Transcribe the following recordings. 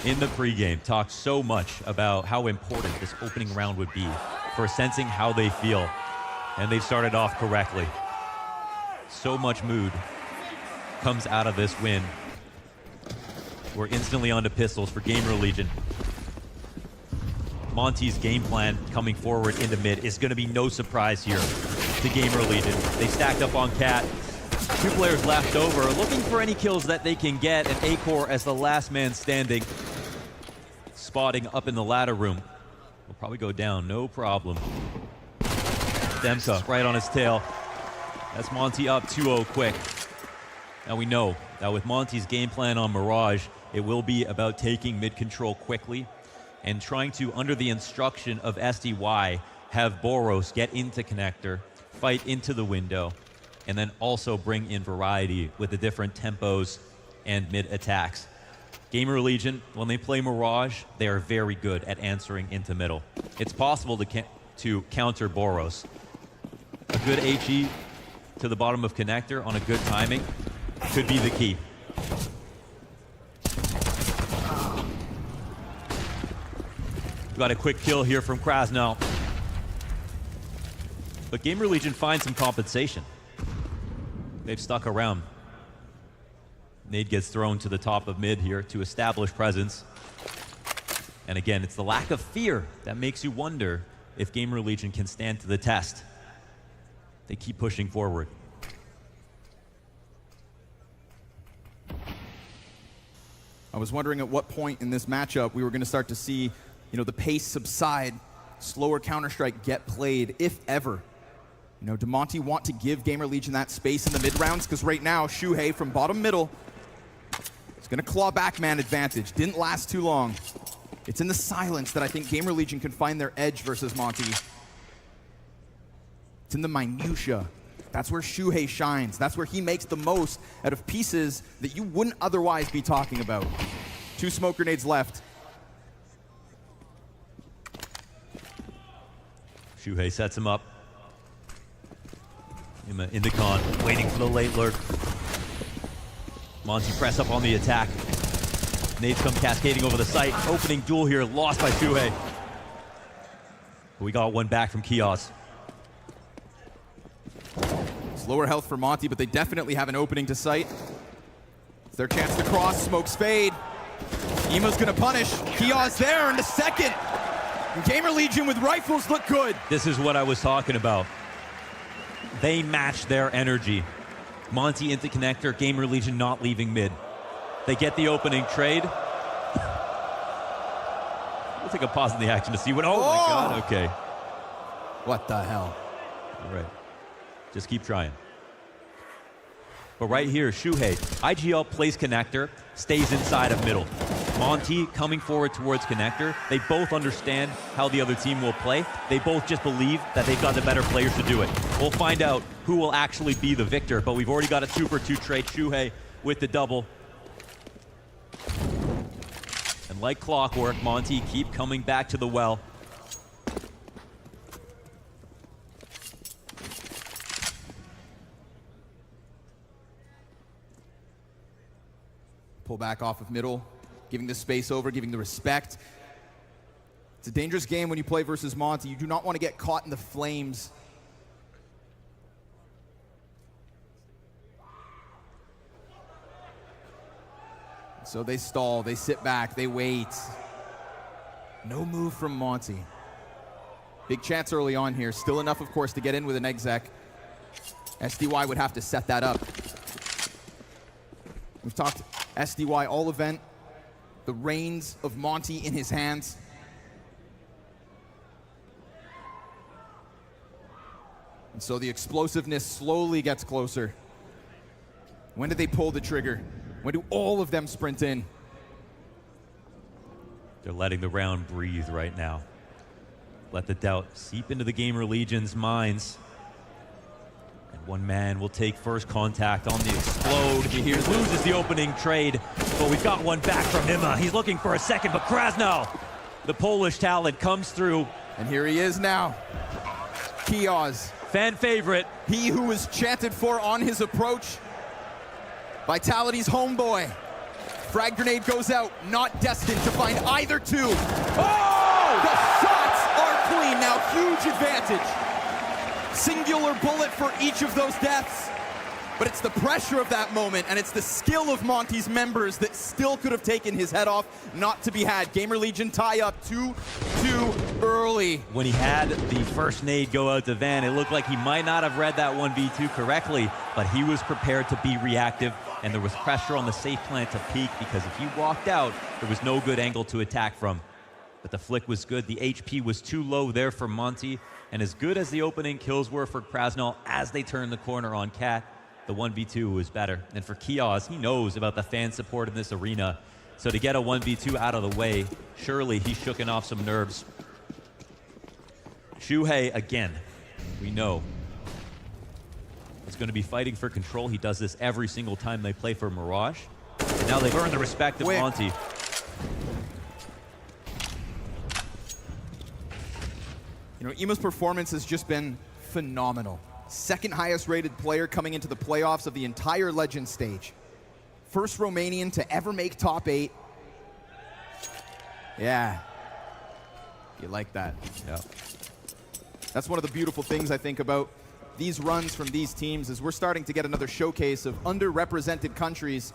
in the pregame talked so much about how important this opening round would be for sensing how they feel. And they've started off correctly. So much mood comes out of this win. We're instantly onto pistols for Gamer Legion. Monte's game plan coming forward into mid is going to be no surprise here to Gamer Legion. They stacked up on Cat. 2 players left over, looking for any kills that they can get, and Acor as the last man standing. Spotting up in the ladder room. Will probably go down, no problem. Demka right on his tail. That's Monte up 2-0 quick. Now we know that with Monte's game plan on Mirage, it will be about taking mid control quickly and trying to, under the instruction of SDY, have Boros get into connector, fight into the window, and then also bring in variety with the different tempos and mid attacks. Gamer Legion, when they play Mirage, they are very good at answering into middle. It's possible to counter Boros. A good HE to the bottom of connector on a good timing could be the key. Got a quick kill here from Krasnal. But Gamer Legion finds some compensation. They've stuck around. Nade gets thrown to the top of mid here to establish presence. And again, it's the lack of fear that makes you wonder if Gamer Legion can stand to the test. They keep pushing forward. I was wondering at what point in this matchup we were going to start to see, the pace subside, slower Counter-Strike get played, if ever. Do Monte want to give Gamer Legion that space in the mid rounds? Because right now, Shuhei from bottom middle is going to claw back man advantage. Didn't last too long. It's in the silence that I think Gamer Legion can find their edge versus Monte. It's in the minutia. That's where Shuhei shines. That's where he makes the most out of pieces that you wouldn't otherwise be talking about. 2 smoke grenades left. Shuhei sets him up. In the con, waiting for the late lurk. Monte press up on the attack. Nades come cascading over the site. Opening duel here, lost by Shuhei. We got one back from Kios. It's lower health for Monte, but they definitely have an opening to sight. It's their chance to cross, smokes fade. Emo's gonna punish. Kios there in the second. And Gamer Legion with rifles look good. This is what I was talking about. They match their energy. Monte into connector, Gamer Legion not leaving mid. They get the opening trade. We'll take a pause in the action to see what, oh my God, okay. What the hell? All right, just keep trying. But right here, Shuhei, IGL plays connector, stays inside of middle. Monte coming forward towards connector. They both understand how the other team will play. They both just believe that they've got the better players to do it. We'll find out who will actually be the victor, but we've already got a 2-for-2 trade. Shuhei with the double. And like clockwork, Monte keep coming back to the well. Pull back off of middle, giving the space over, giving the respect. It's a dangerous game when you play versus Monte. You do not want to get caught in the flames. So they stall, they sit back, they wait. No move from Monte. Big chance early on here. Still enough, of course, to get in with an exec. SDY would have to set that up. We've talked SDY all event, the reins of Monte in his hands. And so the explosiveness slowly gets closer. When do they pull the trigger? When do all of them sprint in? They're letting the round breathe right now. Let the doubt seep into the Gamer Legion's minds. One man will take first contact on the explode. He here loses the opening trade, but we've got one back from mmmra. He's looking for a second, but Krasnal, the Polish talent, comes through. And here he is now. Kios. Fan favorite. He who was chanted for on his approach. Vitality's homeboy. Frag grenade goes out, not destined to find either two. Oh! The shots are clean now, huge advantage. Singular bullet for each of those deaths. But it's the pressure of that moment, and it's the skill of Monte's members that still could have taken his head off, not to be had. Gamer Legion tie up too early. When he had the first nade go out to Van, it looked like he might not have read that 1v2 correctly, but he was prepared to be reactive, and there was pressure on the safe plant to peek, because if he walked out, there was no good angle to attack from. But the flick was good. The HP was too low there for Monte, and as good as the opening kills were for Krasnal as they turned the corner on Cat, the 1v2 was better. And for Kios, he knows about the fan support in this arena. So to get a 1v2 out of the way, surely he's shooken off some nerves. Shuhei, again, we know, is going to be fighting for control. He does this every single time they play for Mirage. And now they've earned the respect of Monte. You know, Ima's performance has just been phenomenal. Second highest rated player coming into the playoffs of the entire Legend stage. First Romanian to ever make top 8. Yeah. You like that. Yeah. That's one of the beautiful things I think about these runs from these teams is we're starting to get another showcase of underrepresented countries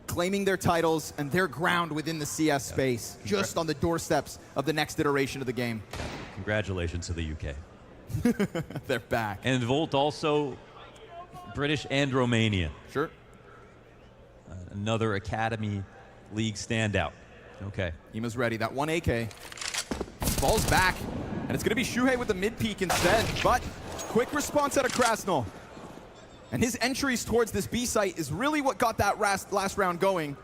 claiming their titles and their ground within the CS space, just on the doorsteps of the next iteration of the game. Congratulations to the UK. They're back. And Volt also British and Romanian. Sure. Another Academy League standout. Okay. Ima's ready. That one AK. Falls back. And it's going to be Shuhei with the mid peek instead. But quick response out of Krasnal. And his entries towards this B site is really what got that last round going.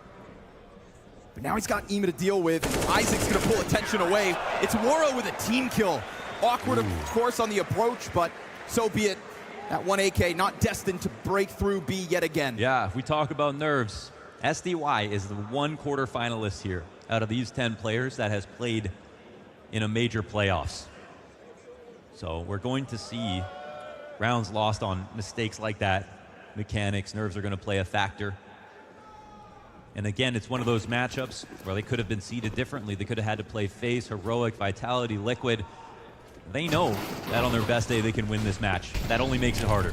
But now he's got Ima to deal with. Isaac's going to pull attention away. It's Waro with a team kill. Awkward, of course, on the approach, but so be it. That one AK not destined to break through B yet again. Yeah, if we talk about nerves, SDY is the one quarterfinalist here out of these 10 players that has played in a major playoffs. So we're going to see rounds lost on mistakes like that. Mechanics, nerves are going to play a factor. And again, it's one of those matchups where they could have been seeded differently. They could have had to play Face, Heroic, Vitality, Liquid. They know that on their best day they can win this match. That only makes it harder.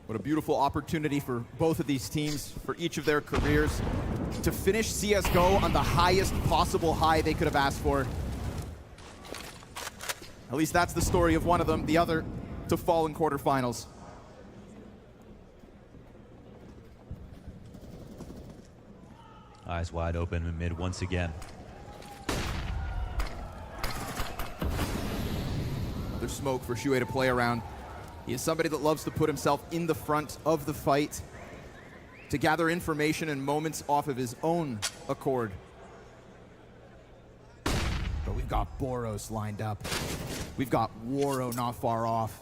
What a beautiful opportunity for both of these teams, for each of their careers, to finish CSGO on the highest possible high they could have asked for. At least that's the story of one of them, the other to fall in quarterfinals. Eyes wide open in mid once again. There's smoke for Shuhei to play around. He is somebody that loves to put himself in the front of the fight to gather information and moments off of his own accord. But we've got Boros lined up. We've got Waro not far off.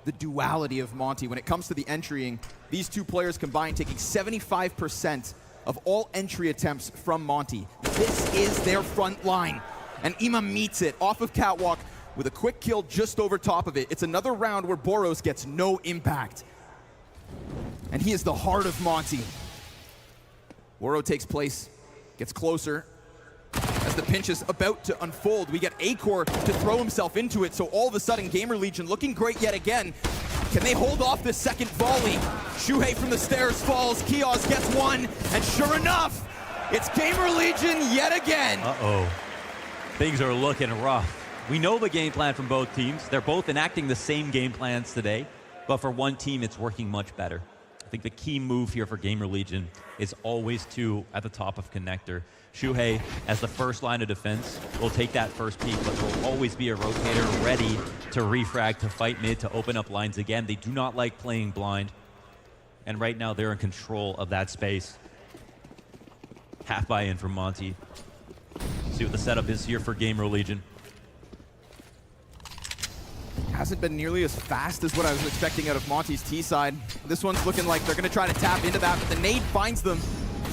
The duality of Monte. When it comes to the entrying, these two players combined taking 75% of all entry attempts from Monte. This is their front line. And Ima meets it off of Catwalk with a quick kill just over top of it. It's another round where Boros gets no impact. And he is the heart of Monte. Waro takes place, gets closer. As the pinch is about to unfold, we get Acor to throw himself into it. So all of a sudden, Gamer Legion looking great yet again. Can they hold off this second volley? Shuhei from the stairs falls, Kios gets one, and sure enough, it's Gamer Legion yet again. Uh-oh. Things are looking rough. We know the game plan from both teams. They're both enacting the same game plans today, but for one team, it's working much better. I think the key move here for Gamer Legion is always two at the top of connector. Shuhei, as the first line of defense, will take that first peek, but will always be a rotator ready to refrag, to fight mid, to open up lines again. They do not like playing blind, and right now they're in control of that space. Half buy-in from Monte. See what the setup is here for Gamer Legion. Hasn't been nearly as fast as what I was expecting out of Monte's T side. This one's looking like they're going to try to tap into that, but the nade finds them.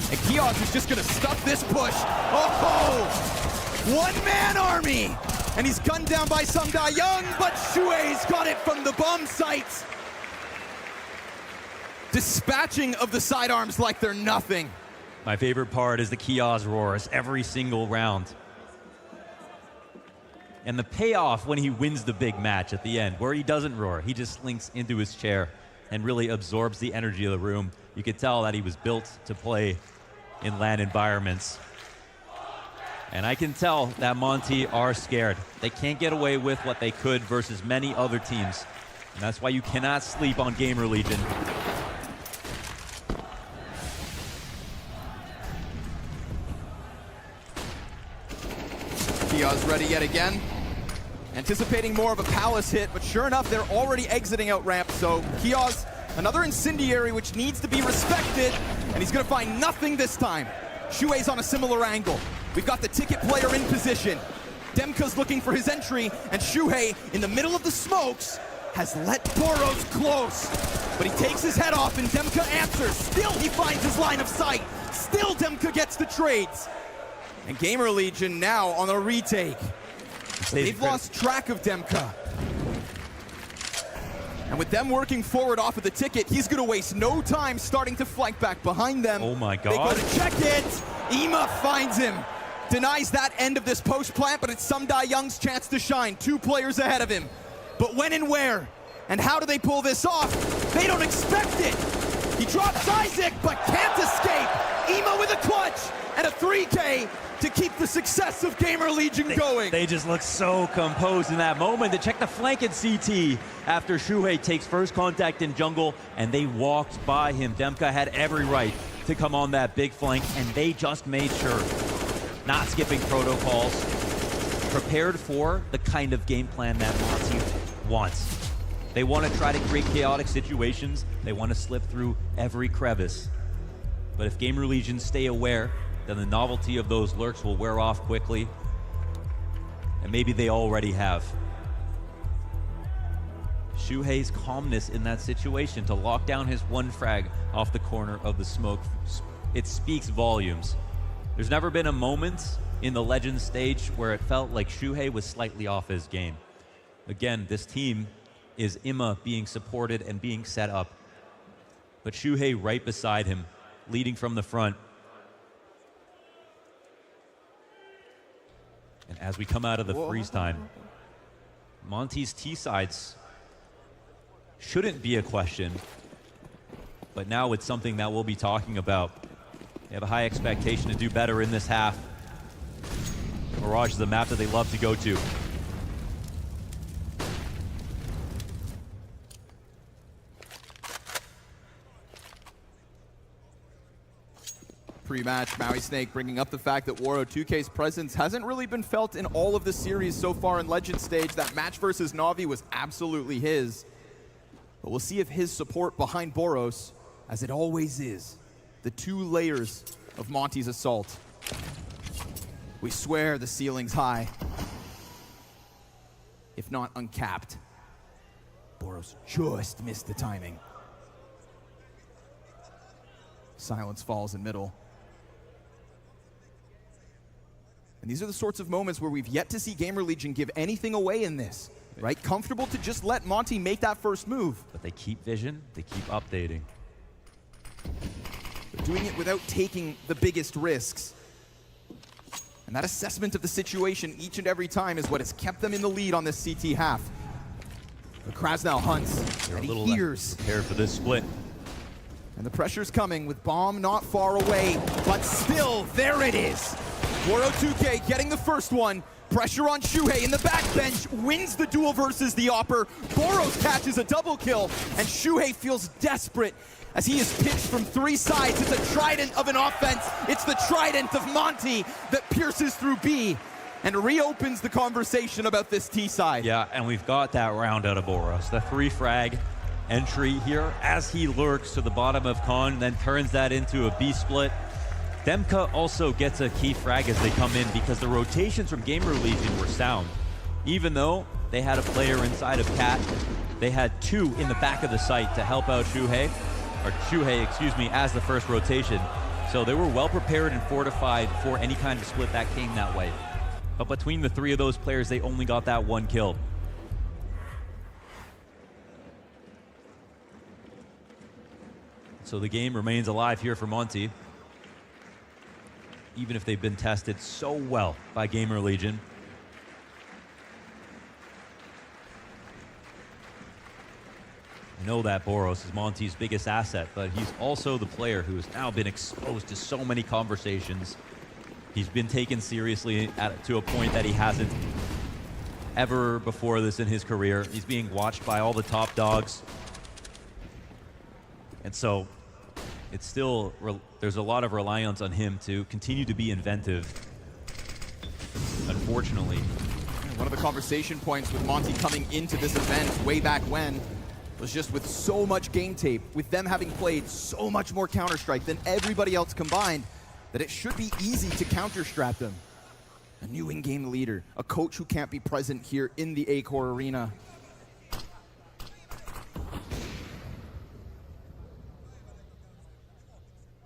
And Kios is just going to stuff this push. Oh! One-man army! And he's gunned down by Sungda Young, but Shuei's got it from the bomb site. Dispatching of the sidearms like they're nothing. My favorite part is the kiosk roars every single round. And the payoff when he wins the big match at the end, where he doesn't roar, he just slinks into his chair and really absorbs the energy of the room. You could tell that he was built to play in LAN environments. And I can tell that Monte are scared. They can't get away with what they could versus many other teams. And that's why you cannot sleep on Gamer Legion. Kia's ready yet again. Anticipating more of a palace hit, but sure enough, they're already exiting out ramp. So Kia's another incendiary, which needs to be respected, and he's gonna find nothing this time. Shuhei's on a similar angle. We've got the ticket player in position. Demka's looking for his entry, and Shuhei, in the middle of the smokes, has let Boros close. But he takes his head off, and Demka answers. Still, he finds his line of sight. Still, Demka gets the trades. And Gamer Legion now on a retake. They've lost track of Demka. And with them working forward off of the ticket, he's gonna waste no time starting to flank back behind them. Oh my God. They go to check it. Ima finds him. Denies that end of this post plant, but it's Sumdai Young's chance to shine. 2 players ahead of him. But when and where? And how do they pull this off? They don't expect it. He drops Isaac, but can't escape. Ima with a clutch and a 3K to keep the success of Gamer Legion going. They just look so composed in that moment. They check the flank at CT after Shuhei takes first contact in jungle, and they walked by him. Demka had every right to come on that big flank, and they just made sure, not skipping protocols, prepared for the kind of game plan that Monte wants. They want to try to create chaotic situations. They want to slip through every crevice. But if Gamer Legion stay aware, then the novelty of those lurks will wear off quickly. And maybe they already have. Shuhei's calmness in that situation to lock down his 1 frag off the corner of the smoke, it speaks volumes. There's never been a moment in the Legends stage where it felt like Shuhei was slightly off his game. Again, this team is Ima being supported and being set up. But Shuhei right beside him, leading from the front. And as we come out of the freeze time, Monte's T-sides shouldn't be a question, but now it's something that we'll be talking about. They have a high expectation to do better in this half. Mirage is a map that they love to go to. Pre-match, Maui Snake bringing up the fact that Waro 2K's presence hasn't really been felt in all of the series so far in Legend stage. That match versus Na'Vi was absolutely his. But we'll see if his support behind Boros, as it always is, the 2 layers of Monte's assault. We swear the ceiling's high, if not uncapped. Boros just missed the timing. Silence falls in middle. And these are the sorts of moments where we've yet to see Gamer Legion give anything away in this, right? Comfortable to just let Monte make that first move. But they keep vision, they keep updating. They're doing it without taking the biggest risks. And that assessment of the situation each and every time is what has kept them in the lead on this CT half. But Krasnal hunts, They're and a little he hears. prepared for this split. And the pressure's coming with Bomb not far away, but still, there it is. Waro 2K getting the first one. Pressure on Shuhei in the backbench, wins the duel versus the Opper. Boros catches a double kill, and Shuhei feels desperate as he is pitched from 3 sides. It's a trident of an offense. It's the trident of Monte that pierces through B and reopens the conversation about this T side. Yeah, and we've got that round out of Boros. The 3 frag entry here as he lurks to the bottom of Con, then turns that into a B split. Demka also gets a key frag as they come in because the rotations from Gamer Legion were sound. Even though they had a player inside of Cat, they had 2 in the back of the site to help out Shuhei, excuse me, as the first rotation. So they were well prepared and fortified for any kind of split that came that way. But between the 3 of those players, they only got that 1 kill. So the game remains alive here for Monte, even if they've been tested so well by Gamer Legion. I know that Boros is Monte's biggest asset, but he's also the player who has now been exposed to so many conversations. He's been taken seriously to a point that he hasn't ever before this in his career. He's being watched by all the top dogs. And so it's still, there's a lot of reliance on him to continue to be inventive, unfortunately. One of the conversation points with Monte coming into this event way back when was just with so much game tape, with them having played so much more Counter-Strike than everybody else combined, that it should be easy to counter-strap them. A new in-game leader, a coach who can't be present here in the Acor arena.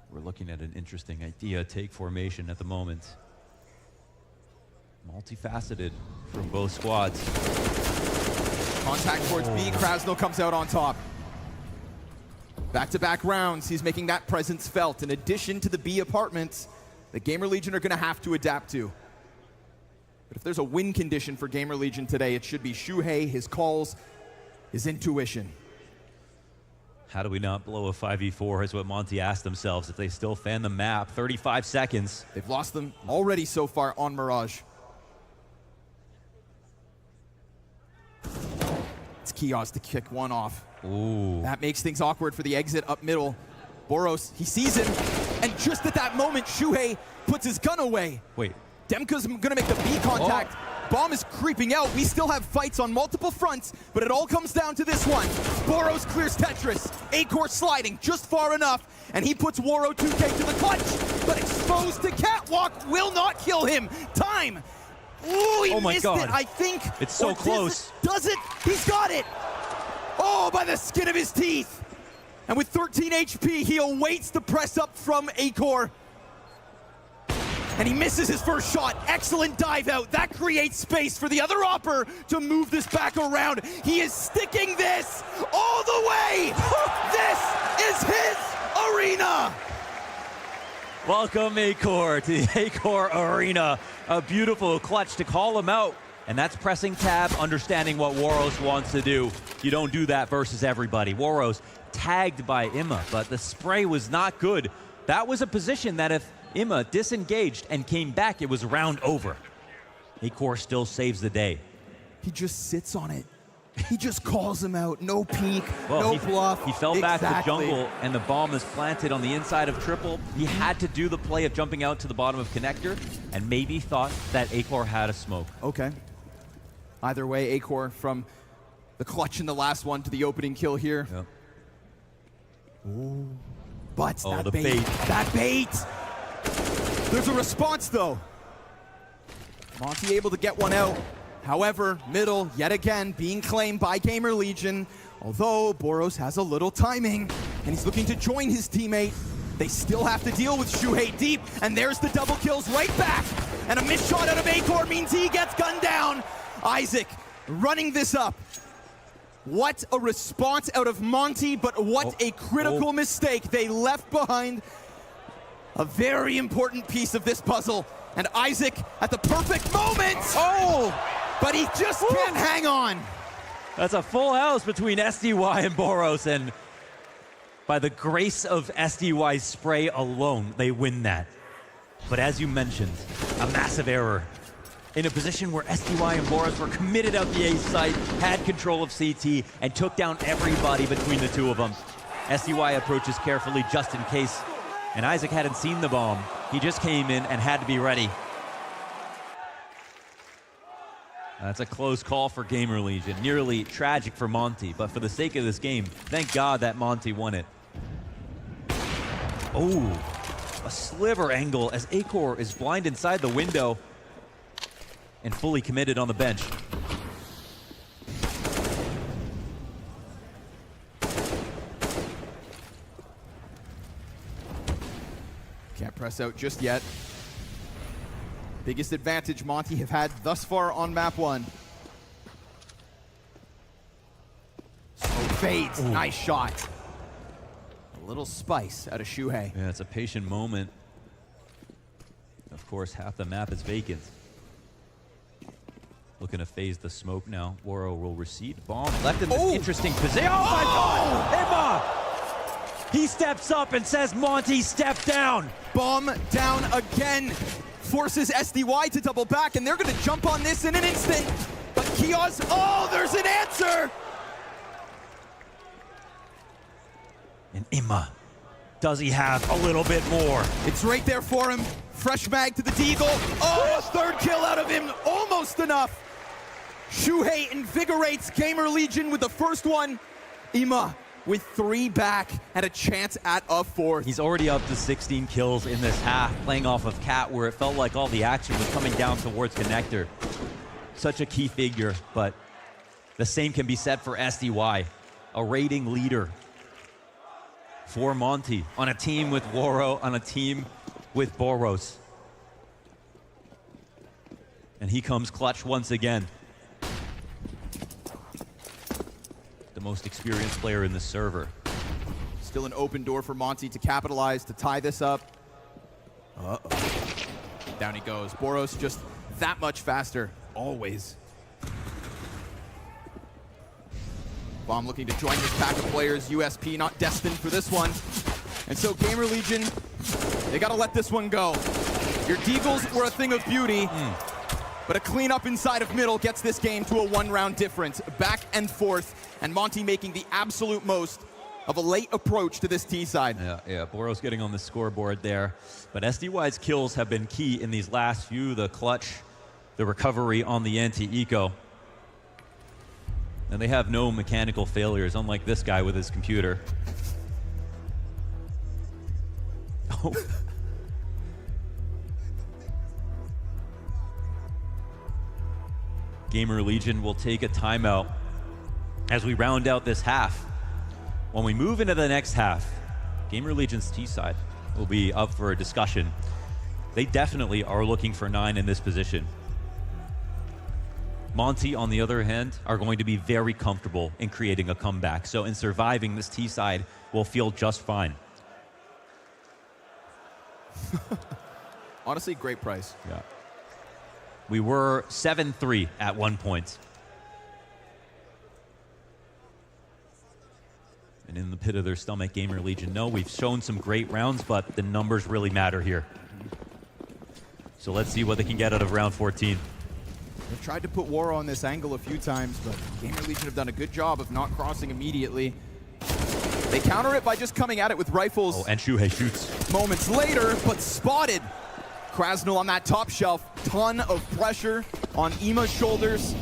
We're looking at an interesting idea, take formation at the moment. Multifaceted from both squads. Contact towards B, Krasno comes out on top. Back-to-back rounds, he's making that presence felt. In addition to the B apartments, the Gamer Legion are gonna have to adapt to. But if there's a win condition for Gamer Legion today, it should be Shuhei, his calls, his intuition. How do we not blow a 5v4 is what Monte asked themselves if they still fan the map. 35 seconds. They've lost them already so far on Mirage. It's Kios to kick one off. Ooh. That makes things awkward for the exit up middle. Boros, he sees him, and just at that moment, Shuhei puts his gun away. Wait. Demka's gonna make the B contact. Bomb is creeping out. We still have fights on multiple fronts, but it all comes down to this one. Boros clears Tetris. Acor sliding just far enough, and he puts Waro 2K to the clutch, but exposed to Catwalk will not kill him. Time. Ooh, he missed it, I think. It's so close. Does it? He's got it. Oh, by the skin of his teeth. And with 13 HP, he awaits the press up from Acor. And he misses his first shot. Excellent dive out. That creates space for the other Opper to move this back around. He is sticking this all the way. This is his arena. Welcome, Acor, to the Acor Arena. A beautiful clutch to call him out. And that's pressing tab, understanding what Waros wants to do. You don't do that versus everybody. Waros tagged by Imma, but the spray was not good. That was a position that if Imma disengaged and came back, it was round over. Acor still saves the day. He just sits on it. He just calls him out. No peek, no bluff. He fell back to jungle, and the bomb is planted on the inside of triple. He had to do the play of jumping out to the bottom of connector, and maybe thought that Acor had a smoke. Okay. Either way, Acor from the clutch in the last one to the opening kill here. Yep. Ooh. But oh, that bait. That bait! There's a response, though. Monte able to get one out. However, middle, yet again, being claimed by Gamer Legion. Although Boros has a little timing, and he's looking to join his teammate. They still have to deal with Shuhei deep, and there's the double kills right back. And a missed shot out of Acor means he gets gunned down. Isaac running this up. What a response out of Monte, but what a critical mistake. They left behind a very important piece of this puzzle. And Isaac at the perfect moment. Oh, but he just can't hang on. That's a full house between SDY and Boros, and by the grace of SDY's spray alone, they win that. But as you mentioned, a massive error. In a position where SDY and Boros were committed out the A site, had control of CT, and took down everybody between the two of them. SDY approaches carefully just in case, and Isaac hadn't seen the bomb. He just came in and had to be ready. That's a close call for Gamer Legion. Nearly tragic for Monte, but for the sake of this game, thank God that Monte won it. Oh, a sliver angle as Acor is blind inside the window and fully committed on the bench. Can't press out just yet. Biggest advantage Monte have had thus far on map 1. Smoke fades, nice shot. little spice out of Shuhei. Yeah, it's a patient moment. Of course, half the map is vacant. Looking to phase the smoke now. Woro will recede. Bomb left in this interesting position. Oh my God! Emma! He steps up and says, Monte, step down. Bomb down again. Forces SDY to double back, and they're going to jump on this in an instant. But Kios, oh, there's an answer! And Emma, does he have a little bit more? It's right there for him. Fresh mag to the Deagle. Oh, a third kill out of him. Almost enough. Shuhei invigorates Gamer Legion with the first one. Emma with 3 back and a chance at a 4th. He's already up to 16 kills in this half, playing off of Cat, where it felt like all the action was coming down towards Connector. Such a key figure, but the same can be said for SDY, a rating leader for Monte, on a team with Woro, on a team with Boros. And he comes clutch once again. The most experienced player in the server. Still an open door for Monte to capitalize, to tie this up. Down he goes. Boros just that much faster, always. Bomb looking to join this pack of players. USP not destined for this one. And so Gamer Legion, they gotta let this one go. Your Deagles were a thing of beauty, but a cleanup inside of middle gets this game to a 1-round difference. Back and forth, and Monte making the absolute most of a late approach to this T side. Yeah, Boros getting on the scoreboard there. But SDY's kills have been key in these last few, the clutch, the recovery on the anti-eco. And they have no mechanical failures, unlike this guy with his computer. Oh. Gamer Legion will take a timeout as we round out this half. When we move into the next half, Gamer Legion's T side will be up for a discussion. They definitely are looking for 9 in this position. Monte, on the other hand, are going to be very comfortable in creating a comeback. So in surviving, this T side will feel just fine. Honestly, great price. Yeah. We were 7-3 at one point. And in the pit of their stomach, Gamer Legion know we've shown some great rounds, but the numbers really matter here. So let's see what they can get out of round 14. They've tried to put Woro on this angle a few times, but Gamer Legion have done a good job of not crossing immediately. They counter it by just coming at it with rifles. Oh, and Shuhei shoots. Moments later, but spotted. Krasnul on that top shelf. Ton of pressure on Ema's shoulders.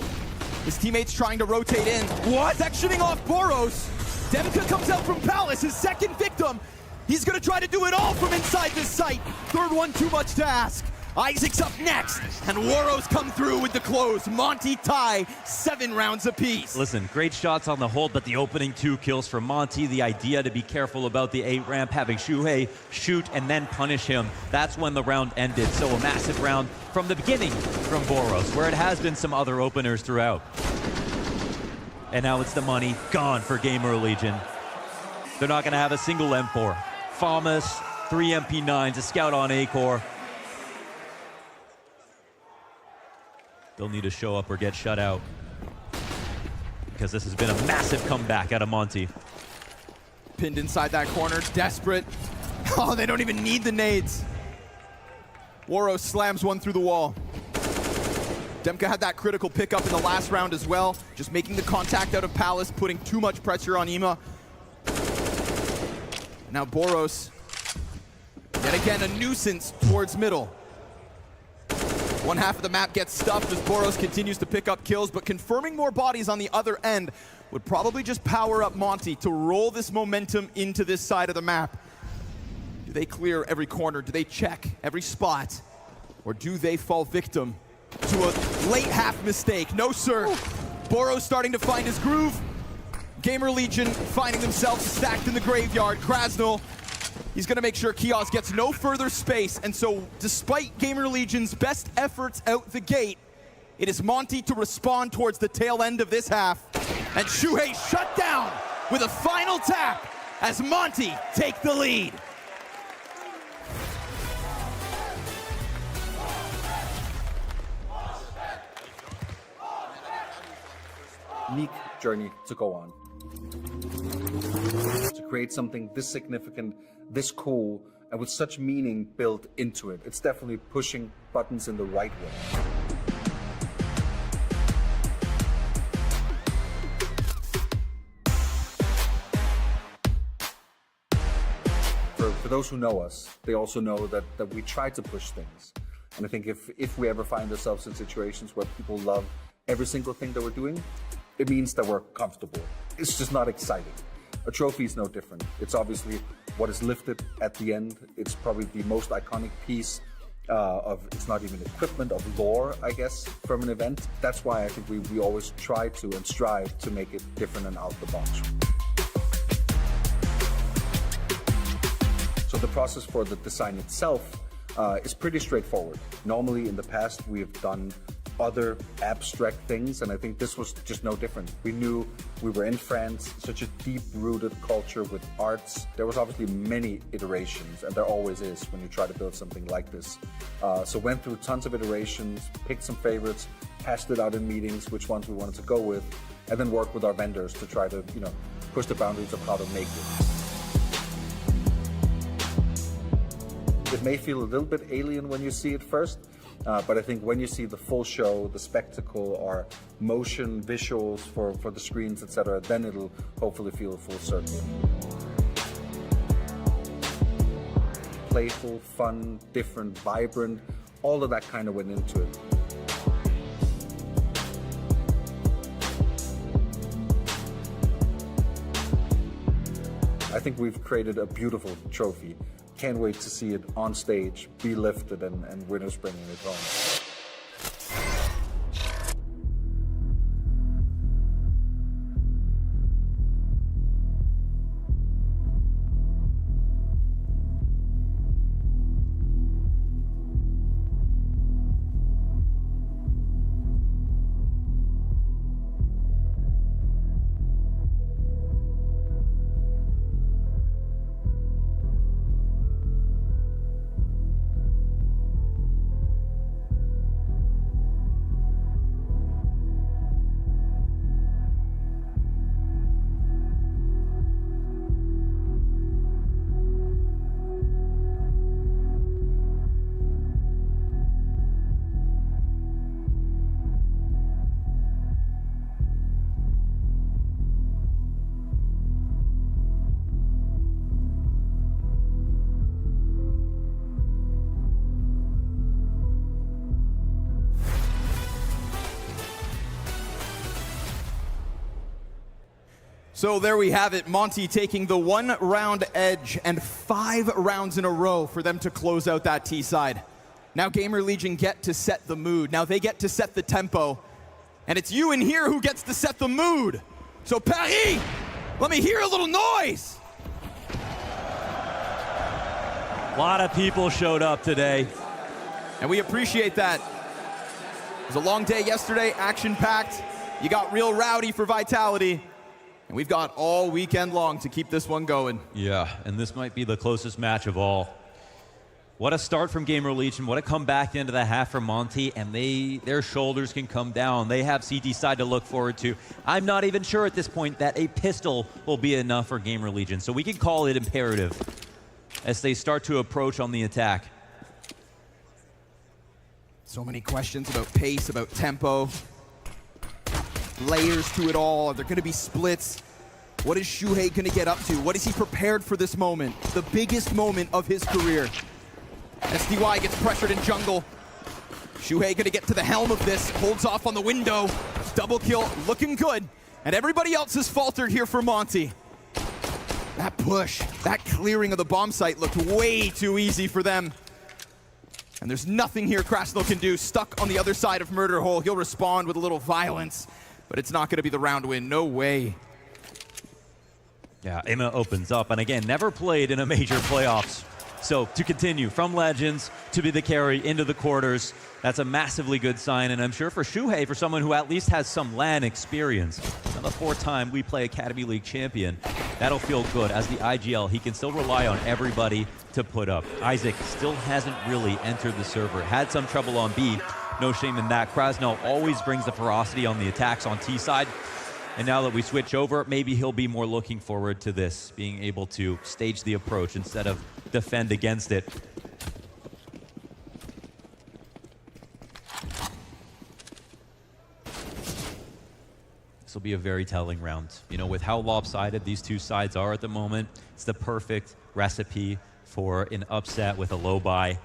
His teammates trying to rotate in. What? Sectioning off Boros. Demka comes out from Palace, his second victim. He's gonna try to do it all from inside this site. Third one too much to ask. Isaac's up next, and Woro's come through with the close. Monte tie, 7 rounds apiece. Listen, great shots on the hold, but the opening 2 kills from Monte, the idea to be careful about the 8 ramp, having Shuhei shoot and then punish him. That's when the round ended. So a massive round from the beginning from Boros, where it has been some other openers throughout. And now it's the money gone for Gamer Legion. They're not gonna have a single M4. Famas, 3 MP9s, a scout on A-Core. They'll need to show up or get shut out, because this has been a massive comeback out of Monte. Pinned inside that corner, desperate. Oh, they don't even need the nades. Woro slams one through the wall. Demka had that critical pickup in the last round as well, just making the contact out of Palace, putting too much pressure on Ema. Now Boros, yet again a nuisance towards middle. One half of the map gets stuffed as Boros continues to pick up kills, but confirming more bodies on the other end would probably just power up Monte to roll this momentum into this side of the map. Do they clear every corner? Do they check every spot? Or do they fall victim to a late half mistake? No, sir. Boros starting to find his groove. Gamer Legion finding themselves stacked in the graveyard. Krasnul, he's going to make sure Kios gets no further space. And so, despite Gamer Legion's best efforts out the gate, it is Monte to respond towards the tail end of this half. And Shuhei shut down with a final tap. as Monte take the lead. Unique journey to go on. To create something this significant, this cool, and with such meaning built into it. It's definitely pushing buttons in the right way. For those who know us, they also know that we try to push things. And I think if we ever find ourselves in situations where people love every single thing that we're doing, it means that we're comfortable. It's just not exciting. A trophy is no different. It's obviously what is lifted at the end. It's probably the most iconic piece it's not even equipment, of lore, I guess, from an event. That's why I think we always try to and strive to make it different and out the box. So the process for the design itself is pretty straightforward. Normally in the past we've done other abstract things, and I think this was just no different. We knew we were in France, such a deep-rooted culture with arts. There was obviously many iterations, and there always is when you try to build something like this. So went through tons of iterations, picked some favorites, hashed it out in meetings, which ones we wanted to go with, and then worked with our vendors to try to, push the boundaries of how to make it. It may feel a little bit alien when you see it first, but I think when you see the full show, the spectacle, our motion, visuals for the screens, etc., then it'll hopefully feel a full circle. Playful, fun, different, vibrant, all of that kind of went into it. I think we've created a beautiful trophy. Can't wait to see it on stage, be lifted, and winners bringing it home. So there we have it, Monte taking the 1 round edge and 5 rounds in a row for them to close out that T side. Now Gamer Legion get to set the mood. Now they get to set the tempo. And it's you in here who gets to set the mood. So Paris, let me hear a little noise. A lot of people showed up today. And we appreciate that. It was a long day yesterday, action-packed. You got real rowdy for Vitality. And we've got all weekend long to keep this one going. Yeah, and this might be the closest match of all. What a start from Gamer Legion. What a comeback into the half from Monte, and their shoulders can come down. They have CT side to look forward to. I'm not even sure at this point that a pistol will be enough for Gamer Legion, so we can call it imperative as they start to approach on the attack. So many questions about pace, about tempo. Layers to it all. Are there going to be splits? What is Shuhei going to get up to? What is he prepared for this moment? The biggest moment of his career. SDY gets pressured in jungle. Shuhei going to get to the helm of this. Holds off on the window. Double kill looking good. And everybody else has faltered here for Monte. That push, that clearing of the bomb site looked way too easy for them. And there's nothing here Krasnal can do. Stuck on the other side of Murder Hole. He'll respond with a little violence. But it's not going to be the round win. No way. Yeah, Emma opens up. And again, never played in a major playoffs. So to continue from Legends to be the carry into the quarters, that's a massively good sign. And I'm sure for Shuhei, for someone who at least has some LAN experience, now the 4th time we play Academy League champion, That'll feel good. As the IGL, he can still rely on everybody to put up. Isaac still hasn't really entered the server. Had some trouble on B. No shame in that. Krasnov always brings the ferocity on the attacks on T side. And now that we switch over, maybe he'll be more looking forward to this, being able to stage the approach instead of defend against it. This will be a very telling round. You know, with how lopsided these two sides are at the moment, it's the perfect recipe for an upset with a low buy.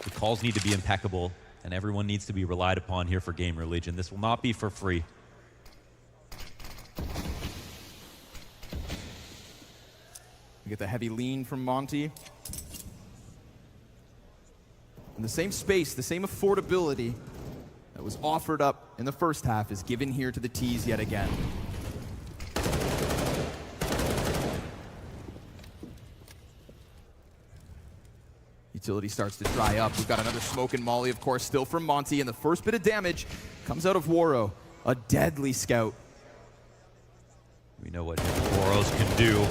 The calls need to be impeccable, and everyone needs to be relied upon here for Gamer Legion. This will not be for free. We get the heavy lean from Monte. And the same space, the same affordability that was offered up in the first half is given here to the T's yet again. Utility starts to dry up. We've got another smoke and molly, of course, still from Monte, and the first bit of damage comes out of Waro, a deadly scout. We know what Waros can do.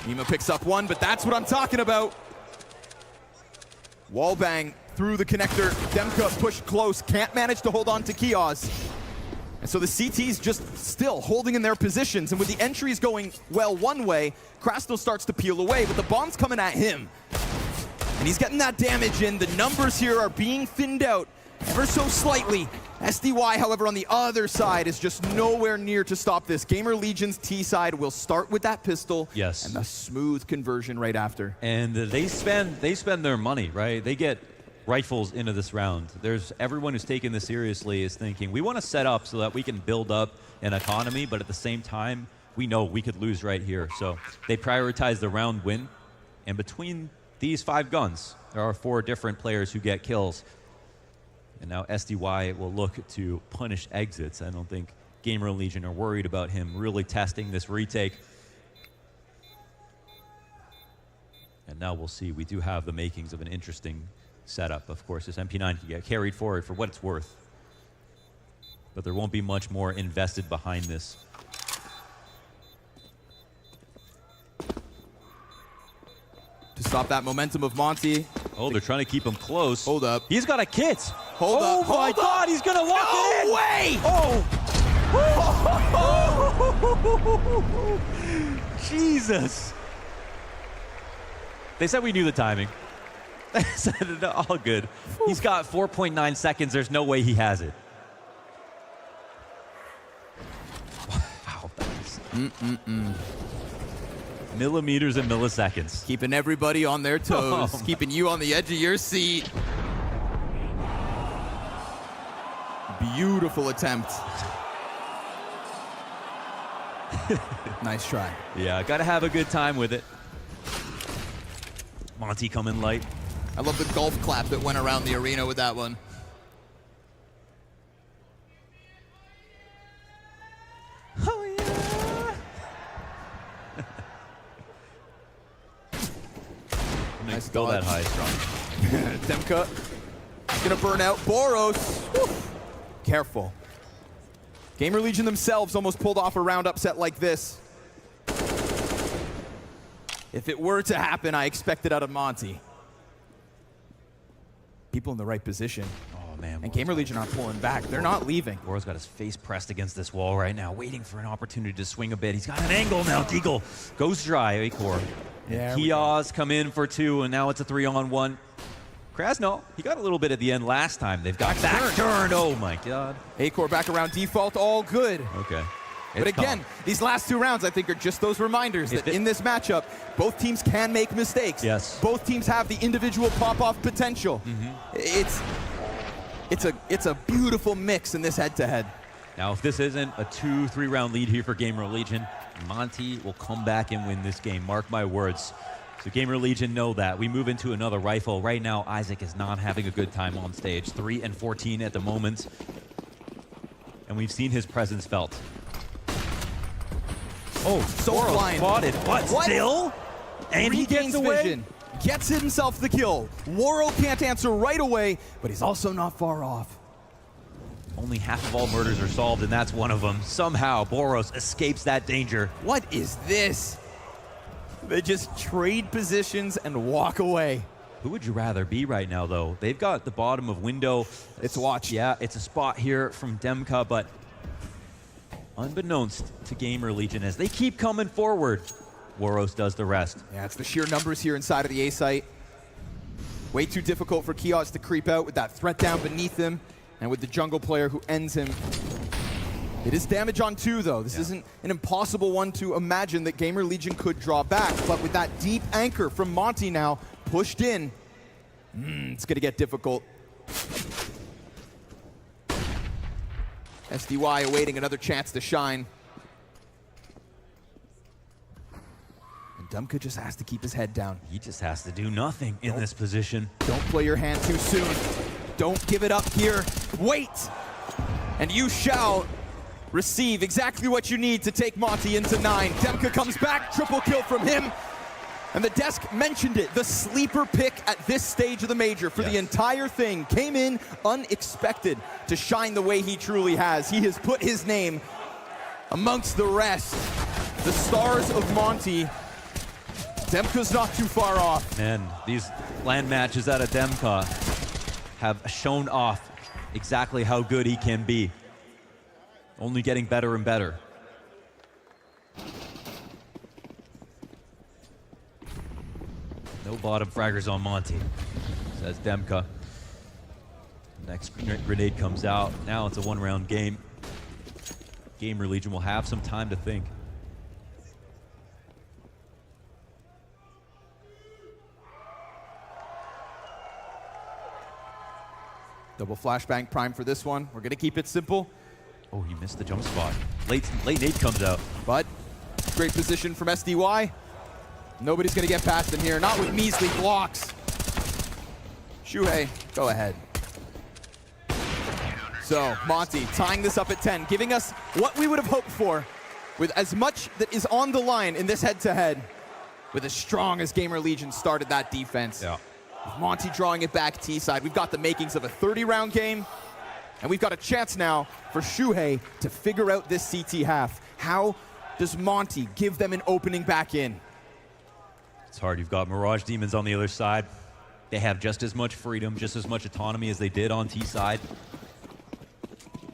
Nima picks up one, but that's what I'm talking about. Wallbang through the connector. Demka pushed close, can't manage to hold on to Kiosk. And so the CT's just still holding in their positions, and with the entries going well one way, Krasnov starts to peel away, but the bomb's coming at him. And he's getting that damage in. The numbers here are being thinned out ever so slightly. SDY, however, on the other side is just nowhere near to stop this. Gamer Legion's T side will start with that pistol. Yes. And the smooth conversion right after. And they spend their money, right? They get rifles into this round. There's everyone who's taking this seriously is thinking, we want to set up so that we can build up an economy, but at the same time, we know we could lose right here. So they prioritize the round win. And between these 5 guns, there are 4 different players who get kills. And now SDY will look to punish exits. I don't think Gamer Legion are worried about him really testing this retake. And now we'll see. We do have the makings of an interesting setup. Of course, this MP9 can get carried forward for what it's worth. But there won't be much more invested behind this. To stop that momentum of Monte. Oh, they're trying to keep him close. Hold up. He's got a kit. Hold up. Oh my God, he's gonna lock it in. No way! Oh! Jesus. They said we knew the timing. They said all good. He's got 4.9 seconds. There's no way he has it. Wow, that's millimeters and milliseconds. Keeping everybody on their toes. Oh, keeping you on the edge of your seat. Beautiful attempt. Nice try. Yeah, gotta have a good time with it. Monte coming light. I love the golf clap that went around the arena with that one. Oh, yeah. Nice go that dodge. high, strong. Demka gonna burn out Boros. Woo. Careful. Gamer Legion themselves almost pulled off a round upset like this. If it were to happen, I expect it out of Monte. People in the right position. Oh, man. And Gamer Legion aren't pulling back. They're not leaving. Woro's got his face pressed against this wall right now, waiting for an opportunity to swing a bit. He's got an angle now. Deagle goes dry. Acor. Yeah, Kiosk come in for 2, and now it's a 3-on-1. Krasnov, he got a little bit at the end last time. They've got back turn. Oh, my God. Acor back around default, all good. Okay. But again, these last 2 rounds, I think, are just those reminders that in this matchup, both teams can make mistakes. Yes. Both teams have the individual pop-off potential. It's a beautiful mix in this head-to-head. Now, if this isn't a 2-3 round lead here for Gamer Legion, Monte will come back and win this game. Mark my words. So Gamer Legion know that. We move into another rifle. Right now, Isaac is not having a good time on stage. 3 and 14 at the moment. And we've seen his presence felt. Oh, so blind. Spotted. What? Still? And he gets away? Vision. Gets himself the kill. Woro can't answer right away, but he's also not far off. only half of all murders are solved, and that's one of them. Somehow, Boros escapes that danger. What is this? They just trade positions and walk away. Who would you rather be right now, though? They've got the bottom of window. It's watch. Yeah, it's a spot here from Demka, but unbeknownst to Gamer Legion, as they keep coming forward, Boros does the rest. Yeah, it's the sheer numbers here inside of the A site. Way too difficult for Kios to creep out with that threat down beneath him, and with the jungle player who ends him. It is damage on 2, though. This isn't an impossible one to imagine that Gamer Legion could draw back, but with that deep anchor from Monte now pushed in, it's going to get difficult. SDY awaiting another chance to shine. And Dumka just has to keep his head down. He just has to do nothing in this position. Don't play your hand too soon. Don't give it up here. Wait! And you shall receive exactly what you need to take Monte into 9. Demka comes back, triple kill from him. And the desk mentioned it, the sleeper pick at this stage of the major for the entire thing. Came in unexpected to shine the way he truly has. He has put his name amongst the rest. The stars of Monte. Demka's not too far off. And these land matches out of Demka have shown off exactly how good he can be. Only getting better and better. No bottom fraggers on Monte, says Demka. Next grenade comes out. Now it's a one-round game. Gamer Legion will have some time to think. Double flashbang prime for this one. We're going to keep it simple. Oh, he missed the jump spot. Late nade comes out. But great position from SDY. Nobody's going to get past him here. Not with measly blocks. Shuhei, go ahead. So, Monte tying this up at 10, giving us what we would have hoped for with as much that is on the line in this head-to-head, with as strong as Gamer Legion started that defense. Yeah. With Monte drawing it back T-side, we've got the makings of a 30-round game, and we've got a chance now for Shuhei to figure out this CT half. How does Monte give them an opening back in? It's hard. You've got Mirage Demons on the other side. They have just as much freedom, just as much autonomy as they did on T-side.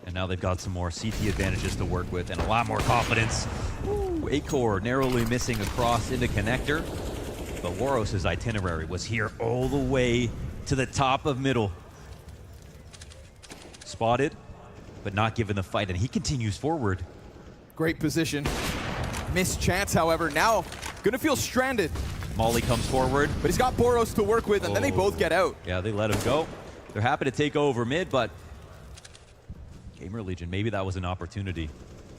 And now they've got some more CT advantages to work with and a lot more confidence. Ooh, A-Core narrowly missing across into connector. But Boros' itinerary was here all the way to the top of middle. Spotted, but not given the fight, and he continues forward. Great position. Missed chance, however. Now, gonna feel stranded. Molly comes forward. But he's got Boros to work with, and then they both get out. Yeah, they let him go. They're happy to take over mid, but Gamer Legion, maybe that was an opportunity.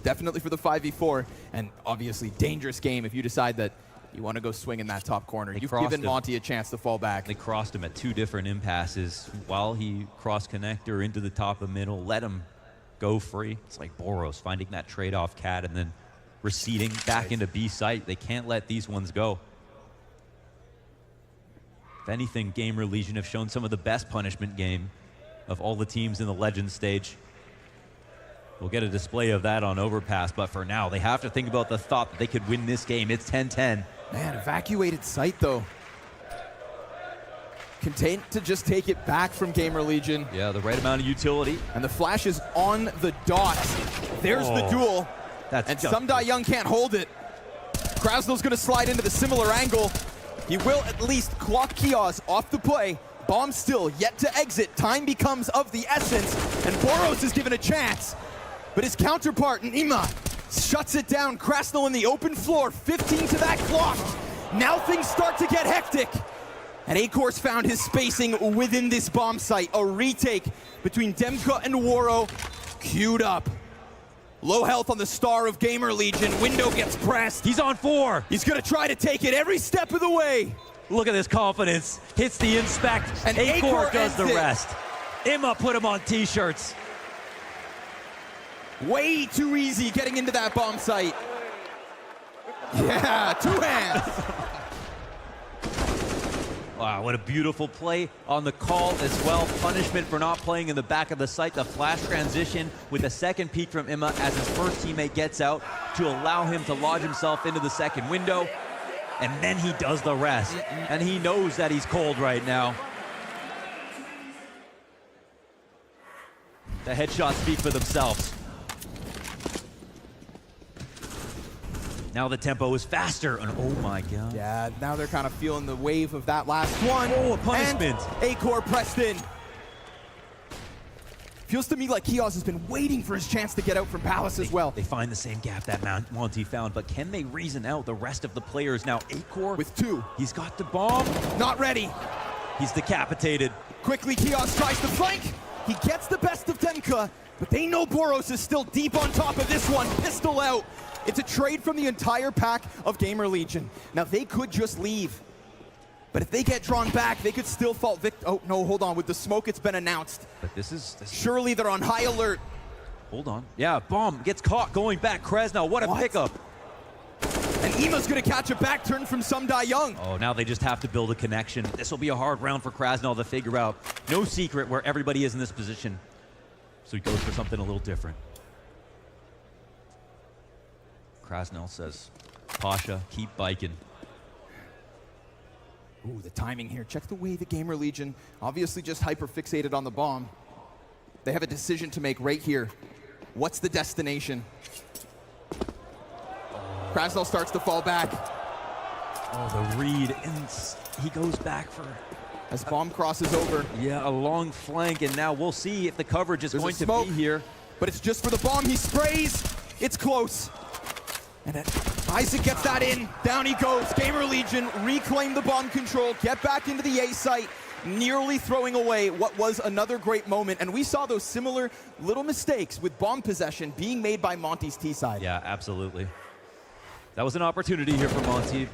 Definitely for the 5v4, and obviously dangerous game if you decide that you want to go swing in that top corner. You've given Monte a chance to fall back. They crossed him at 2 different impasses while he crossed connector into the top of middle, let him go free. It's like Boros finding that trade-off cat and then receding back into B site. They can't let these ones go. If anything, Gamer Legion have shown some of the best punishment game of all the teams in the Legends stage. We'll get a display of that on Overpass, but for now, they have to think about the thought that they could win this game. It's 10-10. Man, evacuated site, though. Content to just take it back from Gamer Legion. Yeah, the right amount of utility. And the flash is on the dot. There's the duel. And Sumda Young can't hold it. Krasnow's going to slide into the similar angle. He will at least clock Kios off the play. Bomb still yet to exit. Time becomes of the essence. And Boros is given a chance. But his counterpart, Nima, shuts it down. Krasnow in the open floor. 15 to that clock. Now things start to get hectic. And A-Core's found his spacing within this bomb site. A retake between Demka and Waro queued up. Low health on the star of Gamer Legion. Window gets pressed. He's on 4. He's going to try to take it every step of the way. Look at this confidence. Hits the inspect, and A-Core does the rest. Imma put him on T-shirts. Way too easy getting into that bomb site. Yeah, 2 hands. Wow, what a beautiful play on the call as well. Punishment for not playing in the back of the site. The flash transition with a second peek from mmmra as his first teammate gets out to allow him to lodge himself into the second window. And then he does the rest. And he knows that he's cold right now. The headshots speak for themselves. Now the tempo is faster, and oh my god. Yeah, now they're kind of feeling the wave of that last one. Oh, a punishment. And Acor pressed in. Feels to me like Kios has been waiting for his chance to get out from Palace as well. They find the same gap that Monte found, but can they reason out the rest of the players? Now Acor with 2. He's got the bomb. Not ready. He's decapitated. Quickly, Kios tries to flank. He gets the best of Demka, but they know Boros is still deep on top of this one. Pistol out. It's a trade from the entire pack of Gamer Legion. Now, they could just leave. But if they get drawn back, they could still fall victim. Oh, no, hold on. With the smoke, it's been announced. But this is... Surely they're on high alert. Hold on. Yeah, bomb gets caught going back. Krasnal, what a pickup. And Ema's going to catch a back turn from Sumdai Young. Oh, now they just have to build a connection. This will be a hard round for Krasnal to figure out. No secret where everybody is in this position. So he goes for something a little different. Krasnal says, Pasha, keep biking. Ooh, the timing here. Check the way the Gamer Legion obviously just hyper-fixated on the bomb. They have a decision to make right here. What's the destination? Krasnal starts to fall back. Oh, the read, and he goes back for... As bomb crosses over. Yeah, a long flank, and now we'll see if the coverage is going to be here. But it's just for the bomb. He sprays. It's close. And Isaac gets that in. Down he goes. Gamer Legion reclaim the bomb control, get back into the A site, nearly throwing away what was another great moment. And we saw those similar little mistakes with bomb possession being made by Monte's T side. Yeah, absolutely. That was an opportunity here for Monte.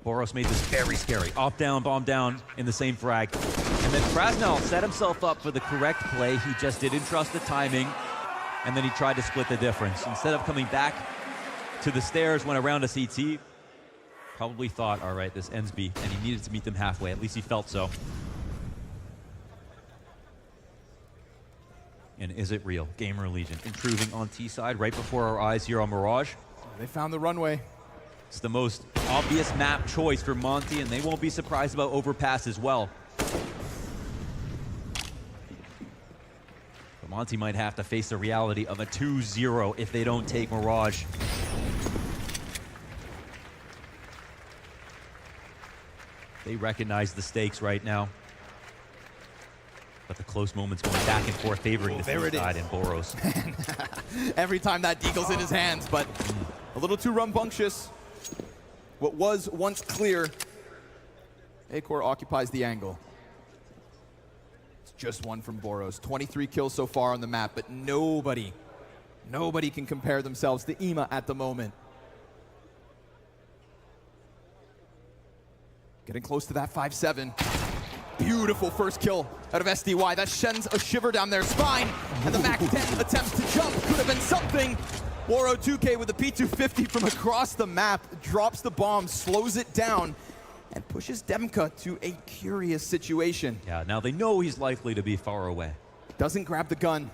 Boros made this very scary. Op down, bomb down in the same frag. And then Krasnal set himself up for the correct play. He just didn't trust the timing. And then he tried to split the difference. Instead of coming back to the stairs, went around a CT, probably thought, all right, this ends B, and he needed to meet them halfway. At least he felt so. And is it real? Gamer Legion intruding on T side right before our eyes here on Mirage. They found the runway. It's the most obvious map choice for Monte, and they won't be surprised about overpass as well. Monte might have to face the reality of a 2-0 if they don't take Mirage. They recognize the stakes right now. But the close moments going back and forth favoring the field side and Boros. Every time that deagle's in his hands, but a little too rambunctious. What was once clear, Acor occupies the angle. Just one from Boros. 23 kills so far on the map, but nobody can compare themselves to Ema at the moment. Getting close to that 5-7. Beautiful first kill out of SDY. That sends a shiver down their spine. And the Mac 10 attempts to jump. Could have been something. Waro 2K with a P250 from across the map. Drops the bomb, slows it down, and pushes Demka to a curious situation. Yeah, now they know he's likely to be far away. Doesn't grab the gun.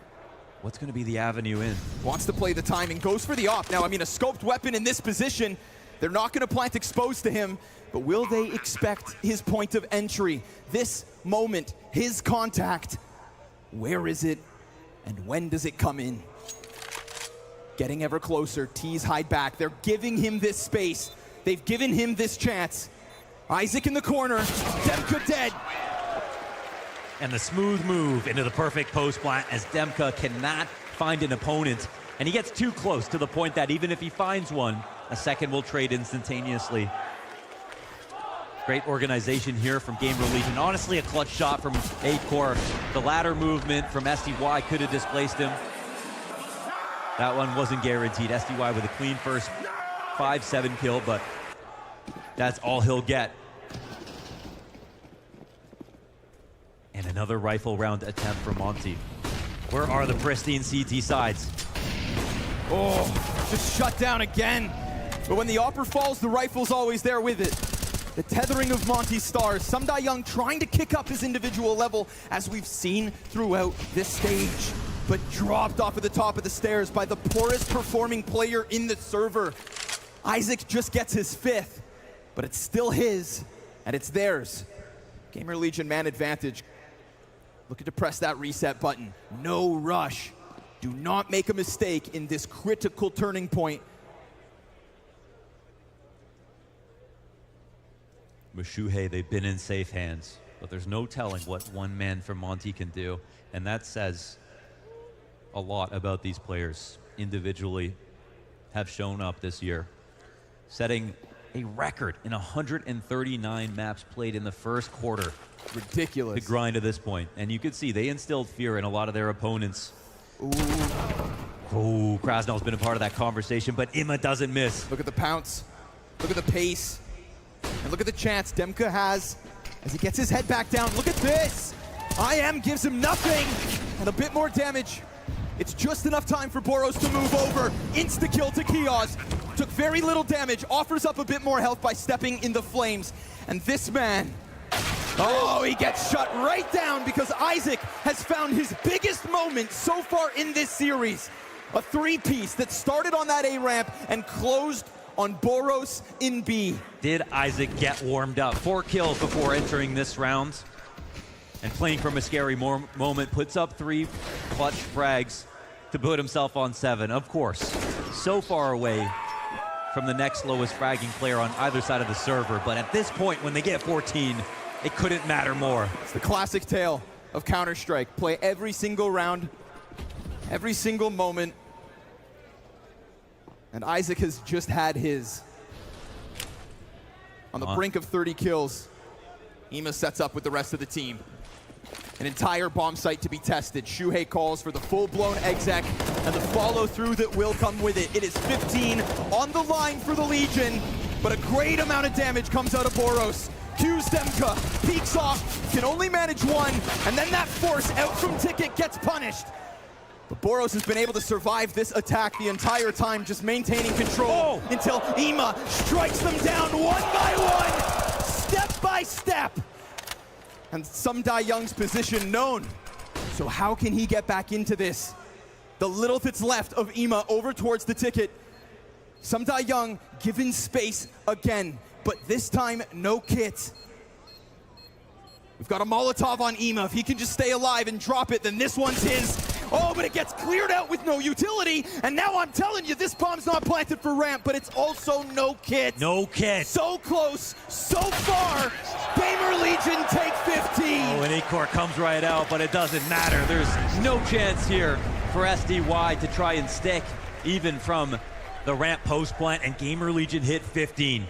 What's going to be the avenue in? Wants to play the timing, goes for the op. Now, I mean, a scoped weapon in this position, they're not going to plant exposed to him, but will they expect his point of entry? This moment, his contact, where is it, and when does it come in? Getting ever closer, T's hide back. They're giving him this space. They've given him this chance. Isaac in the corner, Demka dead. And the smooth move into the perfect post plant as Demka cannot find an opponent. And he gets too close to the point that even if he finds one, a second will trade instantaneously. Great organization here from Gamer Legion. Honestly, a clutch shot from Acor. The ladder movement from SDY could have displaced him. That one wasn't guaranteed. SDY with a clean first 5-7 kill, but that's all he'll get. And another rifle round attempt from Monte. Where are the pristine CT sides? Oh, just shut down again. But when the opper falls, the rifle's always there with it. The tethering of Monte's stars. Young trying to kick up his individual level, as we've seen throughout this stage, but dropped off at the top of the stairs by the poorest performing player in the server. Isaac just gets his 5th, but it's still his, and it's theirs. Gamer Legion man advantage. Looking to press that reset button. No rush. Do not make a mistake in this critical turning point. With Shuhei, they've been in safe hands, but there's no telling what one man from Monte can do, and that says a lot about these players individually have shown up this year, setting a record in 139 maps played in the first quarter. Ridiculous. The grind to this point, and you could see they instilled fear in a lot of their opponents. Ooh, Krasnell's been a part of that conversation, but mmmra doesn't miss. Look at the pounce. Look at the pace. And look at the chance Demka has as he gets his head back down. Look at this. IM gives him nothing and a bit more damage. It's just enough time for Boros to move over. Insta-kill to Kiosk. Took very little damage, offers up a bit more health by stepping in the flames. And this man, oh, he gets shut right down because Isaac has found his biggest moment so far in this series. A 3-piece that started on that A ramp and closed on Boros in B. Did Isaac get warmed up? 4 kills before entering this round. And playing from a scary moment, puts up 3 clutch frags to put himself on 7. Of course, so far away from the next lowest fragging player on either side of the server. But at this point, when they get 14, it couldn't matter more. It's the classic tale of Counter-Strike. Play every single round, every single moment. And Isaac has just had his. On the brink of 30 kills, mmmra sets up with the rest of the team. An entire bomb site to be tested. Shuhei calls for the full-blown exec and the follow-through that will come with it. It is 15 on the line for the Legion, but a great amount of damage comes out of Boros. Q's Demka, peeks off, can only manage 1, and then that force out from Ticket gets punished. But Boros has been able to survive this attack the entire time, just maintaining control until mmmra strikes them down one by one, step by step. And Young's position known. So how can he get back into this? The little that's left of mmmra over towards the Ticket. Young given space again, but this time no kit. We've got a Molotov on mmmra. If he can just stay alive and drop it, then this one's his. Oh, but it gets cleared out with no utility. And now I'm telling you, this bomb's not planted for ramp, but it's also no kit. No kit. So close, so far. Gamer Legion take 15. Oh, and Acor comes right out, but it doesn't matter. There's no chance here for SDY to try and stick, even from the ramp post plant, and Gamer Legion hit 15.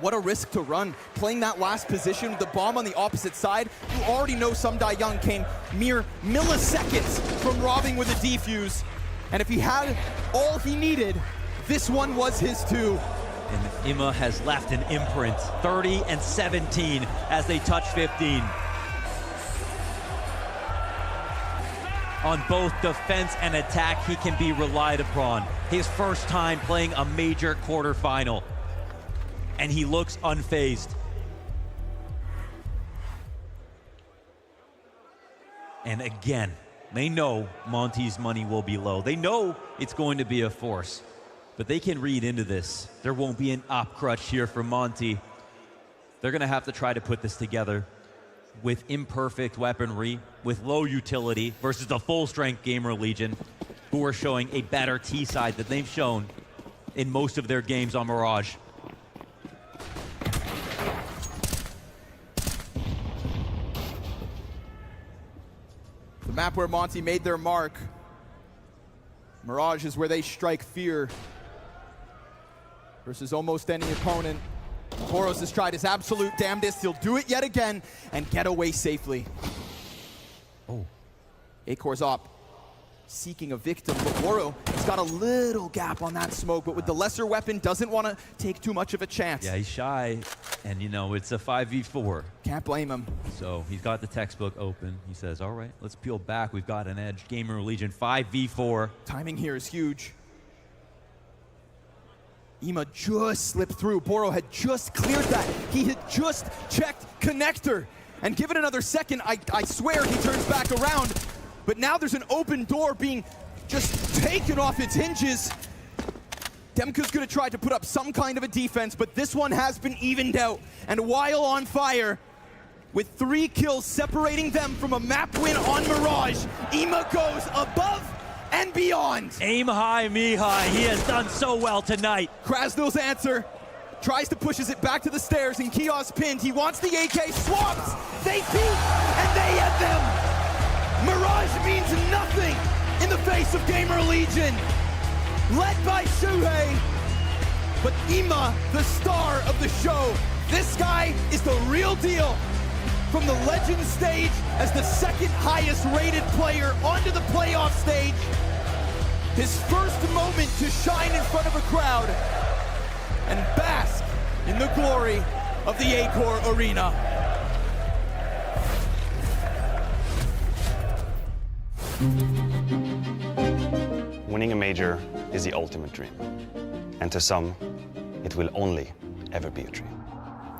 What a risk to run. Playing that last position with the bomb on the opposite side, you already know Young came mere milliseconds from robbing with a defuse. And if he had all he needed, this one was his too. And mmmra has left an imprint, 30 and 17 as they touch 15. On both defense and attack, he can be relied upon. His first time playing a major quarterfinal. And he looks unfazed. And again, they know Monte's money will be low. They know it's going to be a force, but they can read into this. There won't be an op crutch here for Monte. They're gonna have to try to put this together with imperfect weaponry, with low utility versus the full strength Gamer Legion, who are showing a better T side than they've shown in most of their games on Mirage. The map where Monte made their mark. Mirage is where they strike fear versus almost any opponent. Boros has tried his absolute damnedest. He'll do it yet again and get away safely. Oh, Acor's up, seeking a victim, but Woro has got a little gap on that smoke, but with the lesser weapon, doesn't want to take too much of a chance. Yeah, he's shy, and you know, it's a 5v4. Can't blame him. So he's got the textbook open. He says, all right, let's peel back. We've got an edge. Gamer Legion 5v4. Timing here is huge. Ema just slipped through. Boro had just cleared that. He had just checked connector. And give it another second, I swear he turns back around. But now there's an open door being just taken off its hinges. Demka's gonna try to put up some kind of a defense, but this one has been evened out. And while on fire, with 3 kills separating them from a map win on Mirage, Ema goes above and beyond. Aim high, me high. He has done so well tonight. Krasnil's answer, tries to pushes it back to the stairs, and Kiosk pinned. He wants the AK, swaps, they peek, and they hit them. Mirage means nothing in the face of Gamer Legion. Led by Shuhei, but Ema, the star of the show. This guy is the real deal. From the Legend stage as the 2nd highest rated player onto the playoff stage. His first moment to shine in front of a crowd and bask in the glory of the Acor Arena. Winning a major is the ultimate dream. And to some, it will only ever be a dream.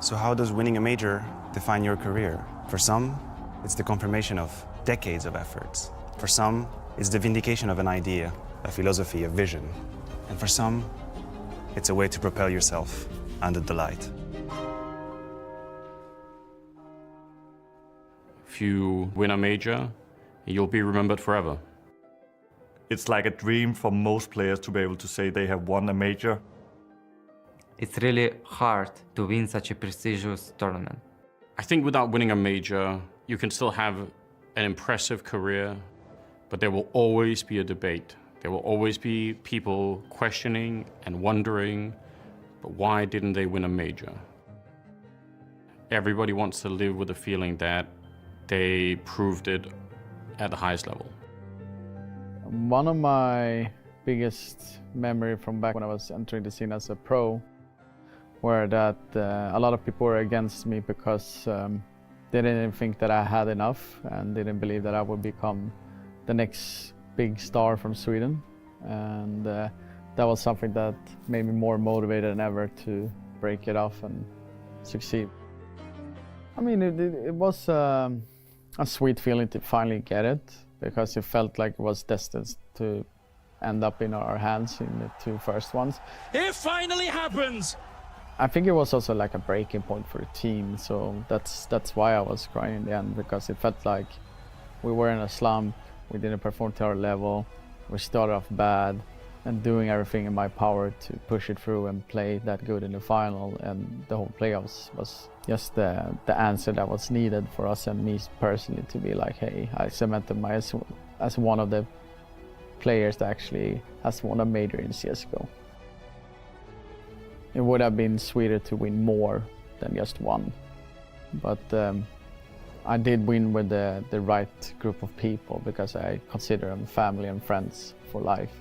So how does winning a major define your career? For some, it's the confirmation of decades of efforts. For some, it's the vindication of an idea, a philosophy, a vision. And for some, it's a way to propel yourself under the light. If you win a major, you'll be remembered forever. It's like a dream for most players to be able to say they have won a major. It's really hard to win such a prestigious tournament. I think without winning a major, you can still have an impressive career, but there will always be a debate. There will always be people questioning and wondering, but why didn't they win a major? Everybody wants to live with the feeling that they proved it at the highest level. One of my biggest memory from back when I was entering the scene as a pro were that a lot of people were against me because they didn't think that I had enough and didn't believe that I would become the next big star from Sweden. And that was something that made me more motivated than ever to break it off and succeed. I mean, it was a sweet feeling to finally get it, because it felt like it was destined to end up in our hands in the 2 first ones. It finally happens! I think it was also like a breaking point for the team, so that's why I was crying in the end, because it felt like we were in a slump, we didn't perform to our level, we started off bad, and doing everything in my power to push it through and play that good in the final, and the whole playoffs was just the answer that was needed for us and me personally to be like, hey, I cemented myself as one of the players that actually has won a major in CSGO. It would have been sweeter to win more than just one, but I did win with the right group of people, because I consider them family and friends for life.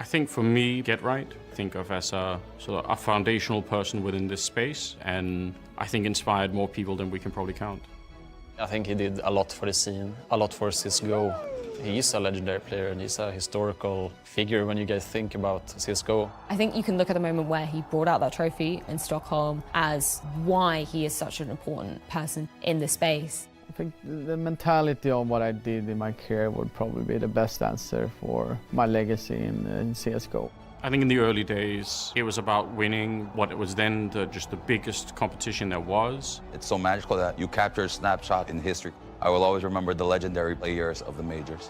I think for me, Get Right, think of as a sort of a foundational person within this space, and I think inspired more people than we can probably count. I think he did a lot for the scene, a lot for CSGO. He is a legendary player and he's a historical figure when you guys think about CSGO. I think you can look at the moment where he brought out that trophy in Stockholm as why he is such an important person in the space. I think the mentality of what I did in my career would probably be the best answer for my legacy in CSGO. I think in the early days, it was about winning what it was then just the biggest competition there was. It's so magical that you capture a snapshot in history. I will always remember the legendary years of the majors.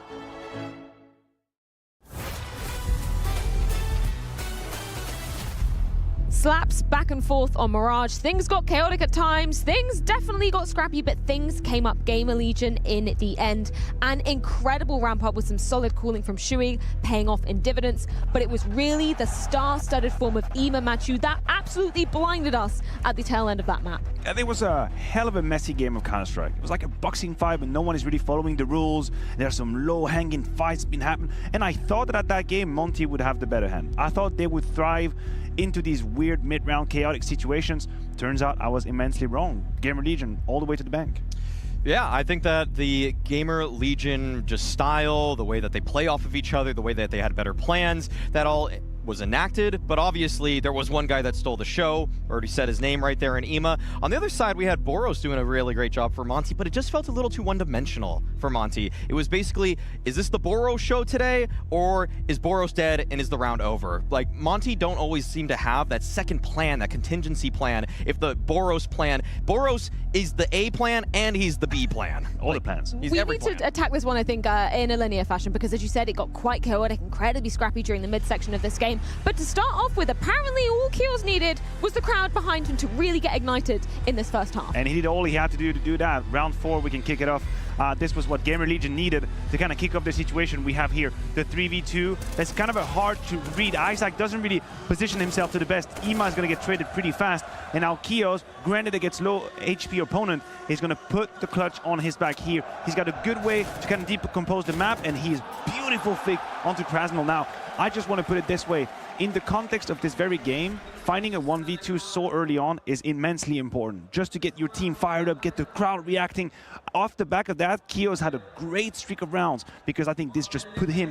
Slaps back and forth on Mirage. Things got chaotic at times. Things definitely got scrappy, but things came up Gamer Legion in the end. An incredible ramp up with some solid calling from Shui, paying off in dividends. But it was really the star-studded form of Ema Machu that absolutely blinded us at the tail end of that map. It was a hell of a messy game of Counter-Strike. It was like a boxing fight, but no one is really following the rules. There's some low-hanging fights been happening. And I thought that at that game, Monte would have the better hand. I thought they would thrive into these weird mid-round chaotic situations. Turns out I was immensely wrong. Gamer Legion all the way to the bank. Yeah, I think that the Gamer Legion just style, the way that they play off of each other, the way that they had better plans, that all was enacted, but obviously there was one guy that stole the show. Already said his name right there in Ema. On the other side, we had Boros doing a really great job for Monte, but it just felt a little too one-dimensional for Monte. It was basically, is this the Boros show today, or is Boros dead and is the round over? Like, Monte don't always seem to have that second plan, that contingency plan. If the Boros plan, Boros is the A plan and he's the B plan. All the plans. We need to attack this one, I think, in a linear fashion, because as you said, it got quite chaotic, incredibly scrappy during the midsection of this game. But to start off with, apparently all Kios needed was the crowd behind him to really get ignited in this first half. And he did all he had to do that. Round 4, we can kick it off. This was what Gamer Legion needed to kind of kick off the situation we have here. The 3v2, that's kind of a hard to read. Isaac doesn't really position himself to the best. Ema is going to get traded pretty fast. And now Kios, granted against low HP opponent, is going to put the clutch on his back here. He's got a good way to kind of decompose the map, and he's beautiful flick onto Krasnal. Now, I just want to put it this way. In the context of this very game, finding a 1v2 so early on is immensely important. Just to get your team fired up, get the crowd reacting. Off the back of that, Kios had a great streak of rounds because I think this just put him